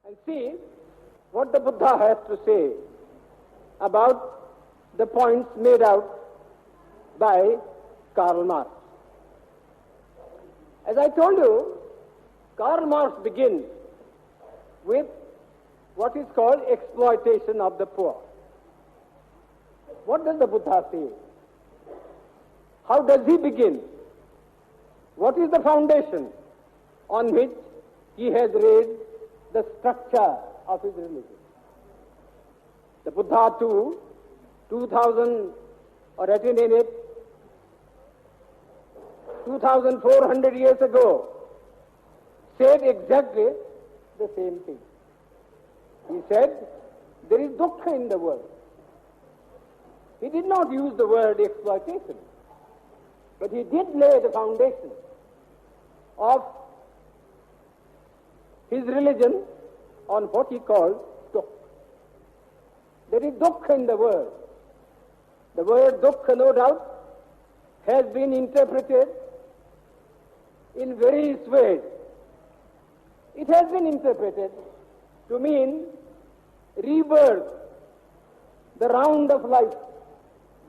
and see what the Buddha has to say about the points made out by Karl Marx. As I told you, Karl Marx begins with what is called exploitation of the poor. What does the Buddha say? How does he begin? What is the foundation on which he has raised the structure of his religion? The Buddha too, 2000 or attain it, 2,400 years ago, said exactly the same thing. He said, there is dukkha in the world. He did not use the word exploitation, but he did lay the foundation of his religion on what he called dukkha. There is dukkha in the world. The word dukkha, no doubt, has been interpreted in various ways. It has been interpreted to mean rebirth, the round of life.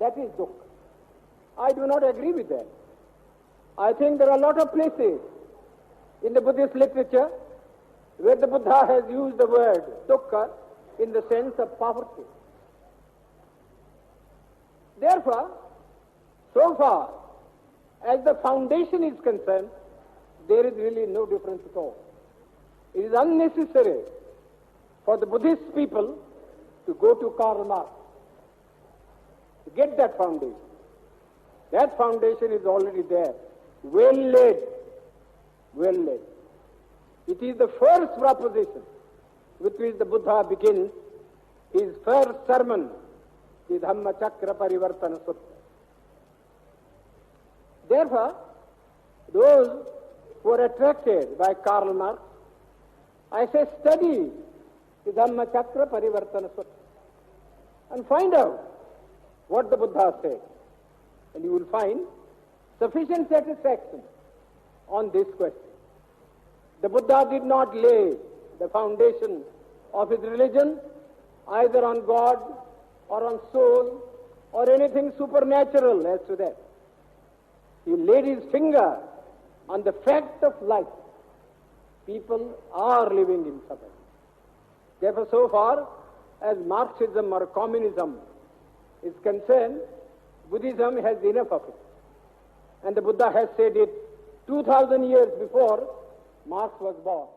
That is dukkha. I do not agree with that. I think there are a lot of places in the Buddhist literature where the Buddha has used the word dukkha in the sense of poverty. Therefore, so far as the foundation is concerned, there is really no difference at all. It is unnecessary for the Buddhist people to go to Karl Marx to get that foundation. That foundation is already there, well laid, well laid. It is the first proposition with which the Buddha begins his first sermon, the Dhammacakra Parivartana Sutta. Therefore, those who are attracted by Karl Marx, I say study the Dhammacakra Parivartana Sutta and find out what the Buddha said. And you will find sufficient satisfaction on this question. The Buddha did not lay the foundation of his religion either on God or on soul or anything supernatural as to that. He laid his finger on the fact of life. People are living in suffering. Therefore, so far as Marxism or communism is concerned, Buddhism has enough of it. And the Buddha has said it 2,000 years before Marx was born.